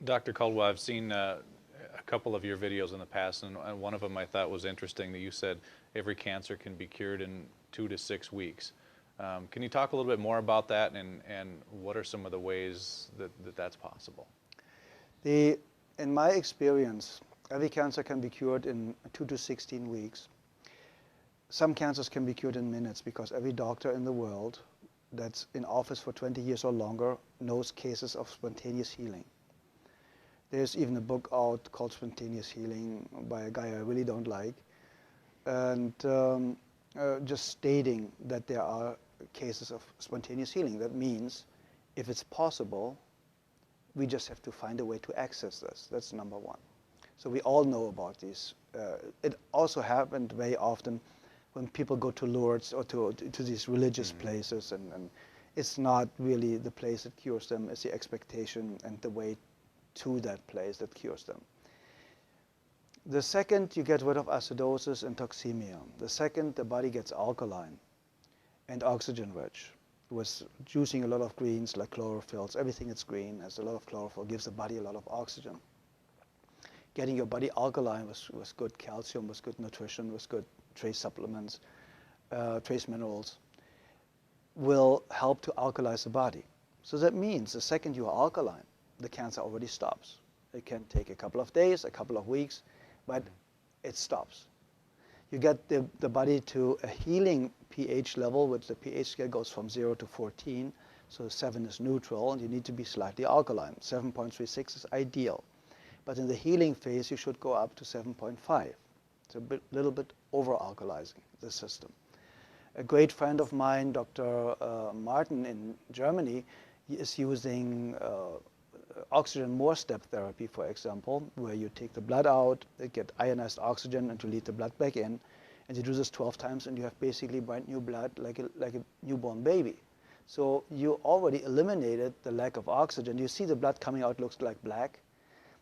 Dr. Caldwell, I've seen a couple of your videos in the past, and one of them I thought was interesting that you said every cancer can be cured in 2 to 6 weeks. Can you talk a little bit more about that, and what are some of the ways that that's possible? In my experience, every cancer can be cured in 2 to 16 weeks. Some cancers can be cured in minutes because every doctor in the world that's in office for 20 years or longer knows cases of spontaneous healing. There's even a book out called Spontaneous Healing by a guy I really don't like, and just stating that there are cases of spontaneous healing. That means if it's possible, we just have to find a way to access this. That's number one. So we all know about these. It also happened very often when people go to Lourdes or to these religious places, and it's not really the place that cures them, it's the expectation and the way to that place that cures them. The second, you get rid of acidosis and toxemia. The second, the body gets alkaline and oxygen rich. With juicing a lot of greens like chlorophylls, everything that's green has a lot of chlorophyll, gives the body a lot of oxygen. Getting your body alkaline with good calcium, with good nutrition, with good trace supplements, trace minerals, will help to alkalize the body. So that means the second you are alkaline, the cancer already stops. It can take a couple of days, a couple of weeks, but it stops. You get the body to a healing pH level, which the pH scale goes from 0 to 14, so 7 is neutral, and you need to be slightly alkaline. 7.36 is ideal. But in the healing phase, you should go up to 7.5. It's a little bit over-alkalizing the system. A great friend of mine, Dr. Martin in Germany, is using oxygen more step therapy, for example, where you take the blood out, get ionized oxygen, and to lead the blood back in. And you do this 12 times, and you have basically brand new blood like a newborn baby. So you already eliminated the lack of oxygen. You see the blood coming out looks like black.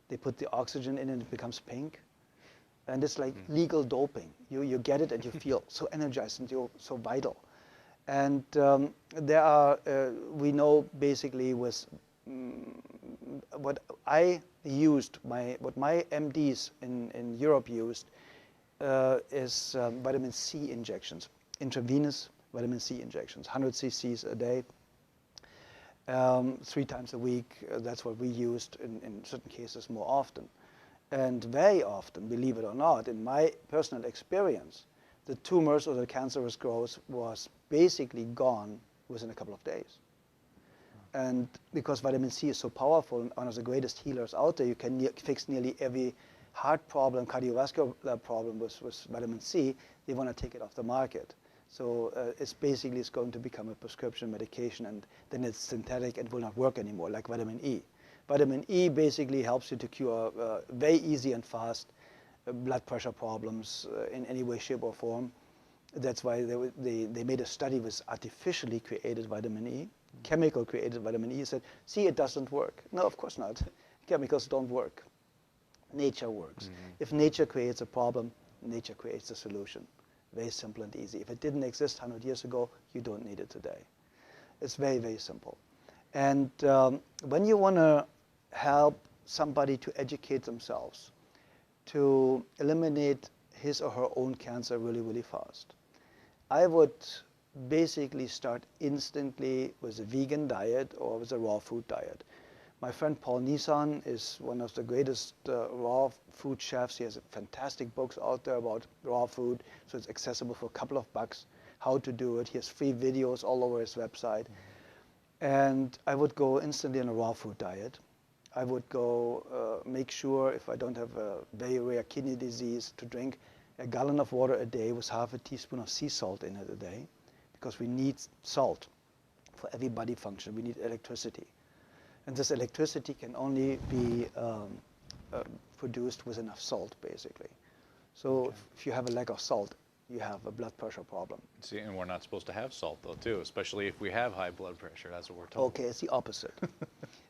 They put the oxygen in and it becomes pink. And it's like legal doping. You get it and you feel so energized and you're so vital. And there are, we know basically with what I used, what my MDs in Europe used is vitamin C injections, intravenous vitamin C injections, 100 cc's a day, 3 times a week. That's what we used in certain cases more often. And very often, believe it or not, in my personal experience, the tumors or the cancerous growth was basically gone within a couple of days. And because vitamin C is so powerful and one of the greatest healers out there, you can fix nearly every heart problem, cardiovascular problem with vitamin C. They want to take it off the market. So it's going to become a prescription medication, and then it's synthetic and will not work anymore, like vitamin E. Vitamin E basically helps you to cure very easy and fast blood pressure problems in any way, shape, or form. That's why they made a study with artificially created vitamin E, chemical created vitamin E. Said, see, it doesn't work. No, of course not. Chemicals don't work. Nature works. If nature creates a problem, nature creates a solution. Very simple and easy. If it didn't exist 100 years ago, you don't need it today. It's very, very simple. And when you want to help somebody to educate themselves, to eliminate his or her own cancer really, really fast, I would basically start instantly with a vegan diet or with a raw food diet. My friend Paul Nissan is one of the greatest raw food chefs. He has fantastic books out there about raw food, so it's accessible for a couple of bucks how to do it. He has free videos all over his website. And I would go instantly on a raw food diet. I would go make sure, if I don't have a very rare kidney disease, to drink a gallon of water a day with half a teaspoon of sea salt in it a day, because we need salt for every body function. We need electricity. And this electricity can only be produced with enough salt, basically. So if you have a lack of salt, you have a blood pressure problem. See, and we're not supposed to have salt, though, too, especially if we have high blood pressure. That's what we're told. Okay, it's the opposite.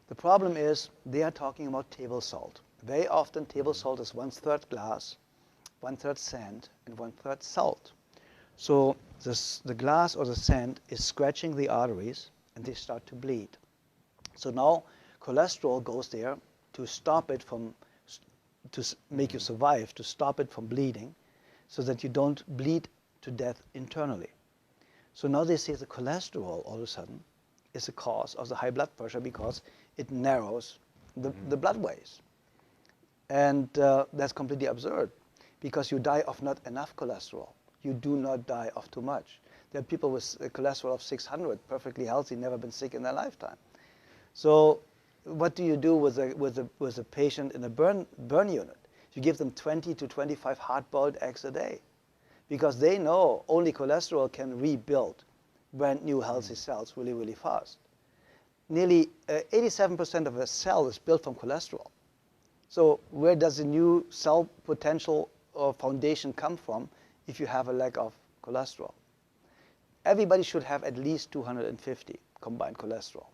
The problem is they are talking about table salt. Very often, table salt is 1/3 glass, 1/3 sand, and 1/3 salt. So the glass or the sand is scratching the arteries, and they start to bleed. So now cholesterol goes there to stop it from, make you survive, to stop it from bleeding, so that you don't bleed to death internally. So now they say the cholesterol all of a sudden is a cause of the high blood pressure because it narrows the blood ways. And that's completely absurd, because you die of not enough cholesterol. You do not die of too much. There are people with a cholesterol of 600, perfectly healthy, never been sick in their lifetime. So what do you do with a patient in a burn unit? You give them 20 to 25 hard-boiled eggs a day, because they know only cholesterol can rebuild brand new healthy cells really, really fast. Nearly 87% of a cell is built from cholesterol. So where does the new cell potential or foundation come from if you have a lack of cholesterol? Everybody should have at least 250 combined cholesterol.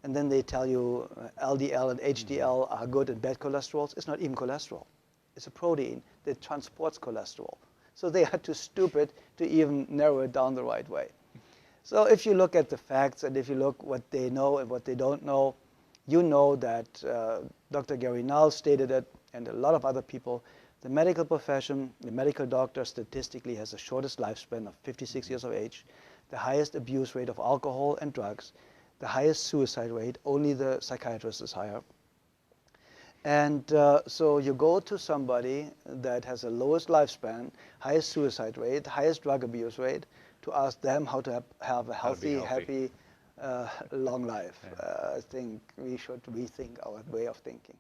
And then they tell you LDL and HDL are good and bad cholesterols. It's not even cholesterol. It's a protein that transports cholesterol. So they are too stupid to even narrow it down the right way. So if you look at the facts and if you look what they know and what they don't know, you know that Dr. Gary Null stated it, and a lot of other people. The medical profession, the medical doctor statistically has the shortest lifespan of 56 years of age, the highest abuse rate of alcohol and drugs, the highest suicide rate, only the psychiatrist is higher. And so you go to somebody that has the lowest lifespan, highest suicide rate, highest drug abuse rate, to ask them how to have a healthy, happy, long life. Yeah. I think we should rethink our way of thinking.